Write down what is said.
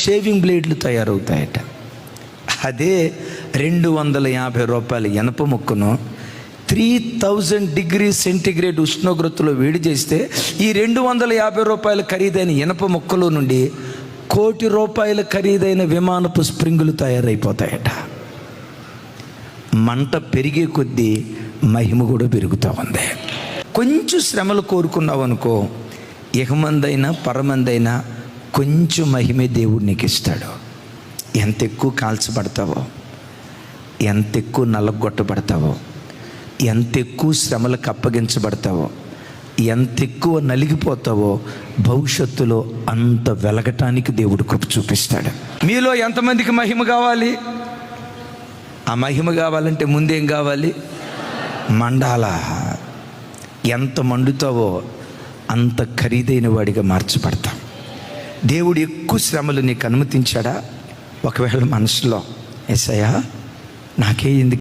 Shaving బ్లేడ్లు తయారవుతాయట. అదే 250 రూపాయల ఇనప ముక్కను 3000 డిగ్రీ సెంటిగ్రేడ్ ఉష్ణోగ్రతలో వేడి చేస్తే ఈ 250 రూపాయల ఖరీదైన ఇనప ముక్కలో నుండి 1 కోటి రూపాయల ఖరీదైన విమానపు స్ప్రింగులు తయారైపోతాయట. మంట పెరిగే కొద్దీ మహిమ కూడా పెరుగుతూ ఉంది. కొంచెం శ్రమలు కోరుకున్నావు అనుకో, ఇహమందైనా పరమందైనా కొంచెం మహిమే దేవుడు నీకు ఇస్తాడు. ఎంత ఎక్కువ కాల్చబడతావో, ఎంత ఎక్కువ నలగొట్టబడతావో, ఎంత ఎక్కువ శ్రమలకు అప్పగించబడతావో, ఎంత ఎక్కువ నలిగిపోతావో భవిష్యత్తులో అంత వెలగటానికి దేవుడు కృప చూపిస్తాడు. మీలో ఎంతమందికి మహిమ కావాలి? ఆ మహిమ కావాలంటే ముందేం కావాలి? మండాల. ఎంత మండుతావో అంత ఖరీదైన వాడిగా మార్చబడతాం. దేవుడు ఎక్కువ శ్రమలు నీకు అనుమతించాడా? ఒకవేళ మనసులో యేసయ్యా నాకే ఎందుకు